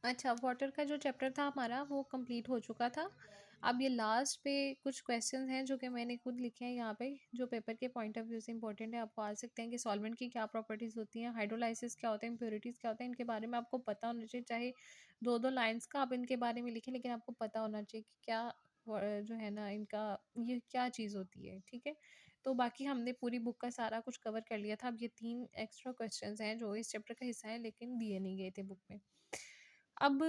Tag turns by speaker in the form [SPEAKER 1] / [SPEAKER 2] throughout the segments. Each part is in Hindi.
[SPEAKER 1] अच्छा, वाटर का जो चैप्टर था हमारा वो कंप्लीट हो चुका था। अब ये लास्ट पे कुछ क्वेश्चंस हैं जो कि मैंने खुद लिखे हैं यहाँ पे, जो पेपर के पॉइंट ऑफ व्यू से इंपॉर्टेंट है। आपको आ सकते हैं कि सॉल्वेंट की क्या प्रॉपर्टीज़ होती हैं, हाइड्रोलाइसिस क्या होता है, इम्प्योरिटीज़ क्या होता है, इनके बारे में आपको पता होना चाहिए। चाहे दो दो लाइन्स का आप इनके बारे में लिखें, लेकिन आपको पता होना चाहिए कि क्या जो है ना इनका, ये क्या चीज़ होती है। ठीक है, तो बाकी हमने पूरी बुक का सारा कुछ कवर कर लिया था। अब ये 3 एक्स्ट्रा क्वेश्चंस हैं जो इस चैप्टर का हिस्सा है लेकिन दिए नहीं गए थे बुक में। अब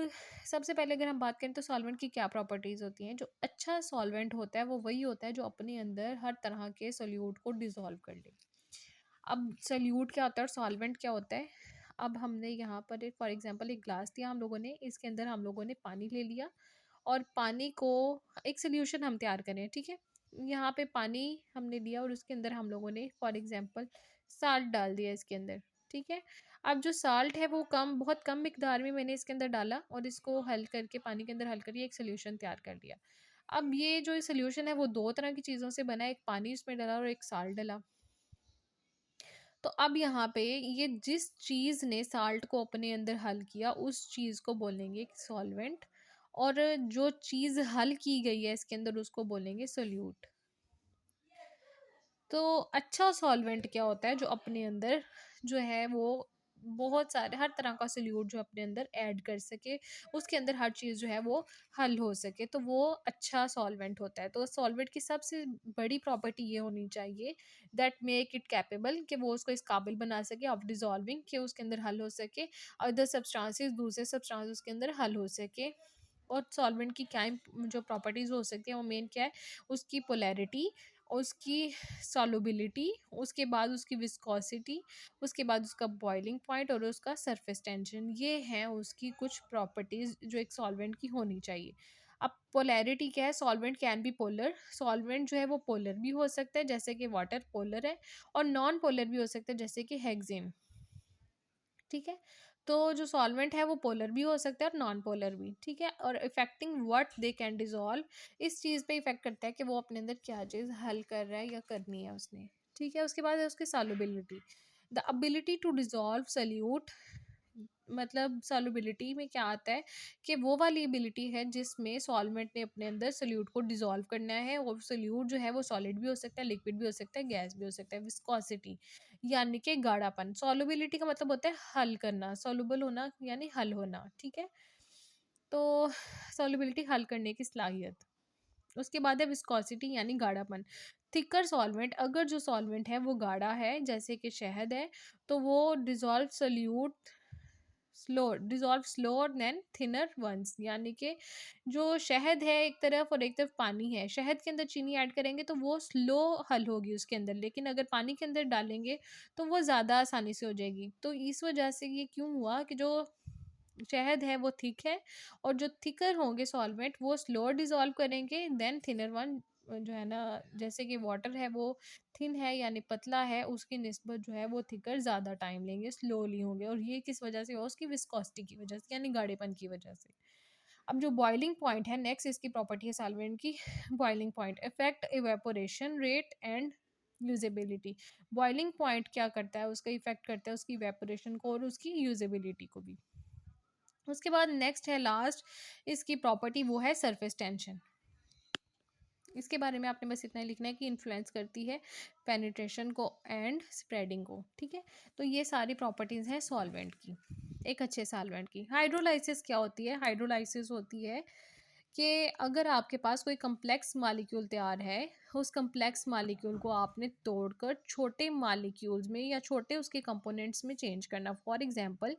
[SPEAKER 1] सबसे पहले अगर हम बात करें तो सॉल्वेंट की क्या प्रॉपर्टीज़ होती हैं। जो अच्छा सॉल्वेंट होता है वो वही होता है जो अपने अंदर हर तरह के सोल्यूट को डिसॉल्व कर ले। अब सोल्यूट क्या होता है और सॉल्वेंट क्या होता है। अब हमने यहाँ पर एक फॉर एग्जांपल एक ग्लास लिया हम लोगों ने, इसके अंदर हम लोगों ने पानी ले लिया और पानी को एक सोल्यूशन हम तैयार करें। ठीक है, यहाँ पे पानी हमने लिया और उसके अंदर हम लोगों ने फॉर एग्जांपल साल्ट डाल दिया इसके अंदर। ठीक है, अब जो साल्ट है वो बहुत कम मिकदार में मैंने इसके अंदर डाला और इसको हल करके पानी के अंदर हल करके एक सोल्यूशन तैयार कर लिया। अब ये जो सोल्यूशन है वो दो तरह की चीज़ों से बना है, एक पानी उसमें डाला और एक साल्ट डाला। तो अब यहाँ पे ये जिस चीज़ ने साल्ट को अपने अंदर हल किया उस चीज़ को बोलेंगे सॉल्वेंट, और जो चीज़ हल की गई है इसके अंदर उसको बोलेंगे सोल्यूट। तो अच्छा सॉल्वेंट क्या होता है, जो अपने अंदर जो है वो बहुत सारे हर तरह का सोल्यूट जो अपने अंदर ऐड कर सके, उसके अंदर हर चीज़ जो है वो हल हो सके, तो वो अच्छा सॉल्वेंट होता है। तो सॉल्वेंट की सबसे बड़ी प्रॉपर्टी ये होनी चाहिए दैट मेक इट कैपेबल, कि वो उसको इस काबिल बना सके ऑफ डिजॉल्विंग, कि उसके अंदर हल हो सके अदर सब्सटेंसेस, दूसरे सब्सटेंस उसके अंदर हल हो सके। और सॉल्वेंट की क्या जो प्रॉपर्टीज़ हो सकती हैं वो मेन क्या है, उसकी पोलैरिटी, उसकी सॉल्युबिलिटी, उसके बाद उसकी विस्कोसिटी, उसके बाद उसका बॉइलिंग पॉइंट और उसका सरफेस टेंशन। ये हैं उसकी कुछ प्रॉपर्टीज़ जो एक सॉल्वेंट की होनी चाहिए। अब पोलैरिटी क्या है, solvent can be polar, solvent जो है वो पोलर भी हो सकता है जैसे कि वाटर पोलर है, और नॉन पोलर भी हो सकता है जैसे कि हेक्सेन। ठीक है, तो जो सॉल्वेंट है वो पोलर भी हो सकता है और नॉन पोलर भी। ठीक है, और affecting what they can dissolve, इस चीज़ पे इफेक्ट करता है कि वो अपने अंदर क्या चीज़ हल कर रहा है या करनी है उसने। ठीक है, उसके बाद है उसकी solubility, the ability to dissolve solute. मतलब सॉल्युबिलिटी में क्या आता है कि वो वाली एबिलिटी है जिसमें सॉल्वेंट ने अपने अंदर सोल्यूट को डिसॉल्व करना है, और सोल्यूट जो है वो सॉलिड भी हो सकता है, लिक्विड भी हो सकता है, गैस भी हो सकता है। विस्कोसिटी यानी कि गाढ़ापन, सॉल्युबिलिटी का मतलब होता है हल करना, सॉल्युबल होना यानी हल होना। ठीक है, तो सॉल्युबिलिटी हल करने की सलाहियत। उसके बाद है विस्कोसिटी यानी गाढ़ापन। थिकर सॉल्वेंट, अगर जो सॉल्वेंट है वो गाढ़ा है जैसे कि शहद है, तो वो dissolve solute slow dissolve slower than thinner ones, यानी कि जो शहद है एक तरफ और एक तरफ पानी है, शहद के अंदर चीनी ऐड करेंगे तो वो स्लो हल होगी उसके अंदर, लेकिन अगर पानी के अंदर डालेंगे तो वो ज़्यादा आसानी से हो जाएगी। तो इस वजह से ये क्यों हुआ कि जो शहद है वो थिक है, और जो थिकर होंगे सॉल्वेंट वो स्लोअर डिजॉल्व करेंगे देन थिनर वन, जो है ना जैसे कि वाटर है वो थिन है यानी पतला है, उसकी निस्बत जो है वो थिकर ज़्यादा टाइम लेंगे, स्लोली होंगे, और ये किस वजह से हो, उसकी विस्कोसिटी की वजह से यानी गाढ़ेपन की वजह से। अब जो बॉइलिंग पॉइंट है नेक्स्ट, इसकी प्रॉपर्टी है सॉल्वेंट की। Boiling point effect evaporation rate and usability. Boiling point क्या करता है, उसका इफेक्ट करता है उसकी इवेपोरेशन को और उसकी यूजेबिलिटी को भी। उसके बाद नेक्स्ट है लास्ट इसकी प्रॉपर्टी, वो है सरफेस टेंशन। इसके बारे में आपने बस इतना ही लिखना है कि इन्फ्लुएंस करती है पेनिट्रेशन को एंड स्प्रेडिंग को। ठीक है, तो ये सारी प्रॉपर्टीज़ हैं सॉल्वेंट की, एक अच्छे सॉल्वेंट की। हाइड्रोलाइसिस क्या होती है, हाइड्रोलाइसिस होती है कि अगर आपके पास कोई कम्प्लेक्स मॉलिक्यूल तैयार है, उस कम्प्लेक्स मॉलिक्यूल को आपने तोड़कर छोटे मॉलिक्यूल्स में या छोटे उसके कंपोनेंट्स में चेंज करना। फॉर एग्जांपल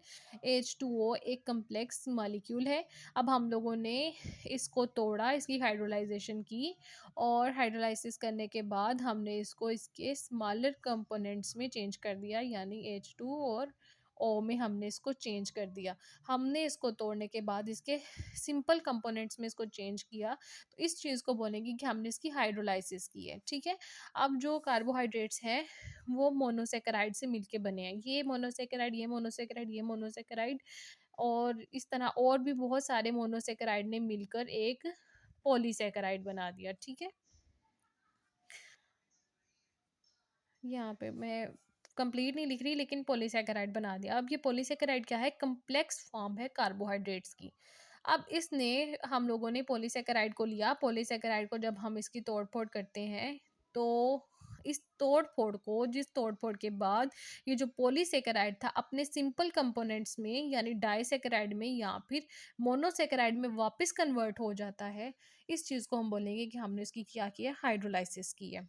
[SPEAKER 1] H2O एक कम्प्लेक्स मॉलिक्यूल है, अब हम लोगों ने इसको तोड़ा, इसकी हाइड्रोलाइजेशन की, और हाइड्रोलाइसिस करने के बाद हमने इसको इसके स्मॉलर कंपोनेंट्स में चेंज कर दिया, यानी H2 और ओ में हमने इसको चेंज कर दिया। हमने इसको तोड़ने के बाद इसके सिंपल कंपोनेंट्स में इसको चेंज किया, तो इस चीज़ को बोलेंगे कि हमने इसकी हाइड्रोलाइसिस की है। ठीक है, अब जो कार्बोहाइड्रेट्स हैं वो मोनोसेकेराइड से मिलके बने हैं, ये मोनोसेकेराइड, ये मोनोसेकेराइड, ये मोनोसेकेराइड, और इस तरह और भी बहुत सारे मोनोसेकेराइड ने मिलकर एक पॉलीसेकेराइड बना दिया। ठीक है, यहाँ पे मैं कंप्लीट नहीं लिख रही, लेकिन पॉलीसैकेराइड बना दिया। अब ये पॉलीसैकेराइड क्या है, कम्प्लेक्स फॉर्म है कार्बोहाइड्रेट्स की। अब इसने हम लोगों ने पॉलीसैकेराइड को लिया, पॉलीसैकेराइड को जब हम इसकी तोड़ फोड़ करते हैं तो इस तोड़ फोड़ को, जिस तोड़ फोड़ के बाद ये जो पॉलीसैकेराइड था अपने सिंपल कंपोनेंट्स में यानी डाइसैकेराइड में या फिर मोनोसैकेराइड में वापस कन्वर्ट हो जाता है, इस चीज़ को हम बोलेंगे कि हमने इसकी क्या किया, हाइड्रोलाइसिस की है।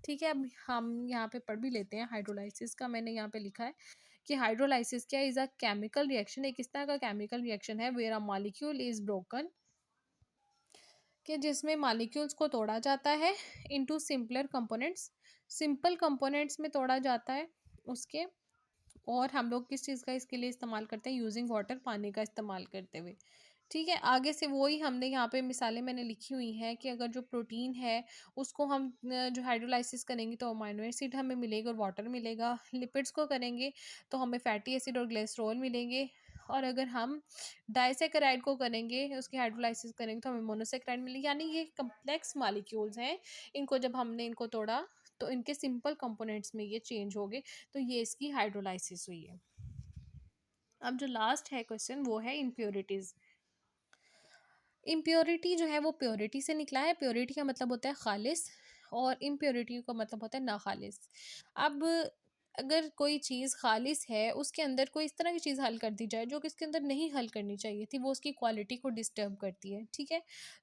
[SPEAKER 1] ठीक है, अब हम यहाँ पे पढ़ भी लेते हैं हाइड्रोलाइसिस का। मैंने यहाँ पे लिखा है कि हाइड्रोलाइसिस क्या इज अ केमिकल रिएक्शन, एक इस तरह का केमिकल रिएक्शन है where a molecule is broken, कि जिसमें मॉलिक्यूल्स को तोड़ा जाता है into simpler components, simple components में तोड़ा जाता है उसके। और हम लोग किस चीज़ का इसके लिए इस्तेमाल करते हैं, यूजिंग वाटर, पानी का इस्तेमाल करते हुए। ठीक है, आगे से वही हमने यहाँ पे मिसालें मैंने लिखी हुई हैं कि अगर जो प्रोटीन है उसको हम जो हाइड्रोलाइसिस करेंगे तो अमाइनो एसिड हमें मिलेगा और वाटर मिलेगा, लिपिड्स को करेंगे तो हमें फैटी एसिड और ग्लिसरॉल मिलेंगे, और अगर हम डाइसैकेराइड को करेंगे, उसकी हाइड्रोलाइसिस करेंगे तो हमें मोनोसैकेराइड मिलेगी। यानी ये कम्प्लेक्स मॉलिक्यूल्स हैं, इनको जब हमने इनको तोड़ा तो इनके सिंपल कंपोनेंट्स में ये चेंज हो गए, तो ये इसकी हाइड्रोलाइसिस हुई है। अब जो लास्ट है क्वेश्चन वो है इम्प्योरिटीज। इम्प्योरिटी जो है वो प्योरिटी से निकला है, प्योरिटी का मतलब होता है खालिस और इम्प्योरिटी का मतलब होता है ना खालिस। अब अगर कोई चीज़ खालिस है उसके अंदर कोई इस तरह की चीज़ हल कर दी जाए जो कि इसके अंदर नहीं हल करनी चाहिए थी, वो उसकी क्वालिटी को डिस्टर्ब करती है। ठीक है,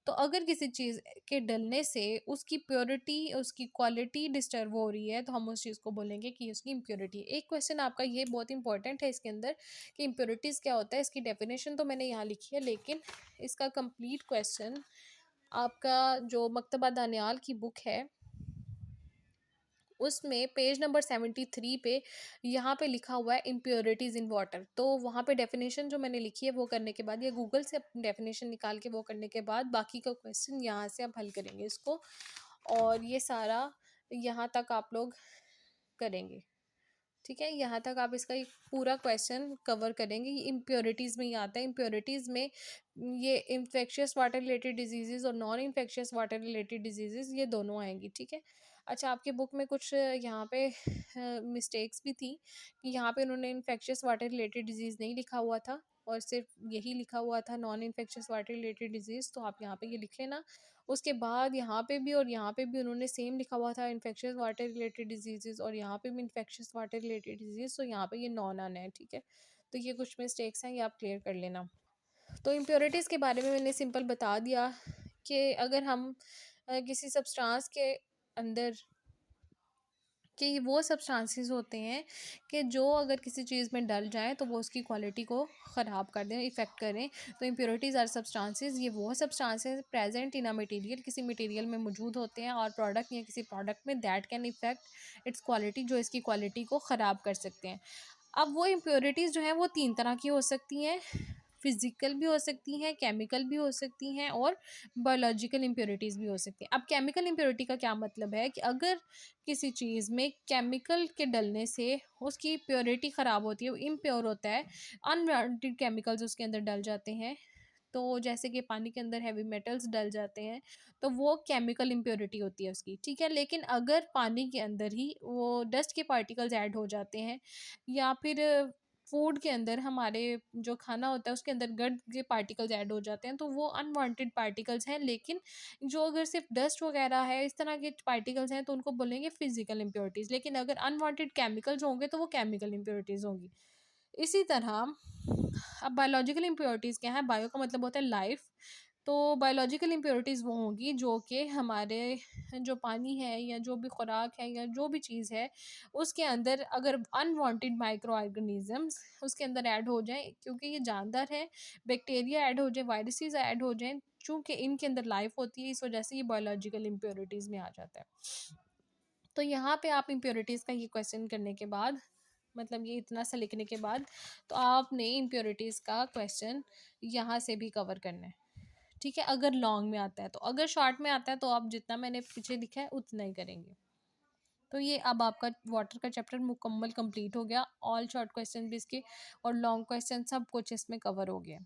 [SPEAKER 1] तो अगर किसी चीज़ के डलने से उसकी प्योरिटी, उसकी क्वालिटी डिस्टर्ब हो रही है तो हम उस चीज़ को बोलेंगे कि उसकी इम्प्योरिटी। एक क्वेश्चन आपका ये बहुत इंपॉर्टेंट है इसके अंदर कि इम्प्योरिटीज़ क्या होता है, इसकी डेफिनेशन तो मैंने यहाँ लिखी है, लेकिन इसका कंप्लीट क्वेश्चन आपका जो मकतबा दानियाल की बुक है उसमें पेज नंबर 73 पे यहाँ पे लिखा हुआ है इम्प्योरिटीज़ इन वाटर। तो वहाँ पे डेफिनेशन जो मैंने लिखी है वो करने के बाद या गूगल से डेफिनेशन निकाल के वो करने के बाद बाकी का क्वेश्चन यहाँ से आप हल करेंगे इसको, और ये सारा यहाँ तक आप लोग करेंगे। ठीक है, यहाँ तक आप इसका एक पूरा क्वेश्चन कवर करेंगे। ये इम्प्योरिटीज़ में ही आता है, इम्प्योरिटीज़ में ये इन्फेक्शियस वाटर रिलेटेड डिजीज़ेज़ और non infectious water related diseases ये दोनों आएंगी। ठीक है, अच्छा आपकी बुक में कुछ यहाँ पे मिस्टेक्स भी थी कि यहाँ पे उन्होंने इन्फेक्शियस वाटर रिलेटेड डिजीज़ नहीं लिखा हुआ था और सिर्फ यही लिखा हुआ था non infectious water related disease, तो आप यहाँ पे ये लिख लेना। उसके बाद यहाँ पे भी और यहाँ पे भी उन्होंने सेम लिखा हुआ था इन्फेक्शियस वाटर रिलेटेड डिजीज़ेज़, और यहाँ पे भी इन्फेक्शियस वाटर रिलेटेड डिजीज़, तो यहाँ पे ये नॉन आना है। ठीक है, तो ये कुछ मिस्टेक्स हैं, ये आप क्लियर कर लेना। तो इम्प्योरिटीज़ के बारे में मैंने सिंपल बता दिया कि अगर हम किसी सब्सटेंस के अंदर कि वो सब्सटेंसेस होते हैं कि जो अगर किसी चीज़ में डल जाए तो वो उसकी क्वालिटी को ख़राब कर दें, इफ़ेक्ट करें। तो इम्प्योरिटीज़ आर सब्सटेंसेस, ये वो substances present in a material, किसी मटेरियल में मौजूद होते हैं और प्रोडक्ट या किसी प्रोडक्ट में that can effect it's quality, जो इसकी क्वालिटी को ख़राब कर सकते हैं। अब वो इम्प्योरिटीज़ जो हैं वो 3 तरह की हो सकती हैं, फिज़िकल भी हो सकती हैं, केमिकल भी हो सकती हैं और बायोलॉजिकल इम्प्योरिटीज़ भी हो सकती हैं। अब केमिकल इम्प्योरिटी का क्या मतलब है कि अगर किसी चीज़ में केमिकल के डलने से उसकी प्योरिटी ख़राब होती है, वो इम्प्योर होता है, अनवांटेड केमिकल्स उसके अंदर डल जाते हैं, तो जैसे कि पानी के अंदर हैवी मेटल्स डल जाते हैं, तो वो केमिकल इम्प्योरिटी होती है उसकी। ठीक है, लेकिन अगर पानी के अंदर ही वो डस्ट के पार्टिकल्स ऐड हो जाते हैं या फिर फूड के अंदर हमारे जो खाना होता है उसके अंदर गंद के पार्टिकल्स ऐड हो जाते हैं, तो वो अनवांटेड पार्टिकल्स हैं। लेकिन जो अगर सिर्फ डस्ट वगैरह है, इस तरह के पार्टिकल्स हैं, तो उनको बोलेंगे फिजिकल इम्प्योरिटीज़। लेकिन अगर अनवांटेड केमिकल्स होंगे तो वो केमिकल इम्प्योरिटीज़ होंगी। इसी तरह अब बायोलॉजिकल इम्प्योरिटीज़ क्या है, बायो का मतलब होता है लाइफ, तो बायोलॉजिकल इम्प्योरिटीज़ वो होंगी जो कि हमारे जो पानी है या जो भी खुराक है या जो भी चीज़ है उसके अंदर अगर अनवांटेड माइक्रो ऑर्गेनिजम्स उसके अंदर ऐड हो जाएं, क्योंकि ये जानदार है, बैक्टीरिया ऐड हो जाए, वायरसेस ऐड हो जाएं, चूँकि इनके अंदर लाइफ होती है, इस वजह से ये बायोलॉजिकल इम्प्योरिटीज़ में आ जाता है। तो यहाँ पे आप इम्प्योरिटीज़ का ये क्वेश्चन करने के बाद, मतलब ये इतना सा लिखने के बाद, तो आपने इम्प्योरिटीज़ का क्वेश्चन यहाँ से भी कवर करना है। ठीक है, अगर लॉन्ग में आता है, तो अगर शॉर्ट में आता है तो आप जितना मैंने पीछे लिखा है उतना ही करेंगे। तो ये अब आपका वाटर का चैप्टर मुकम्मल कंप्लीट हो गया, ऑल शॉर्ट क्वेश्चन भी इसके और लॉन्ग क्वेश्चन सब कुछ इसमें कवर हो गया।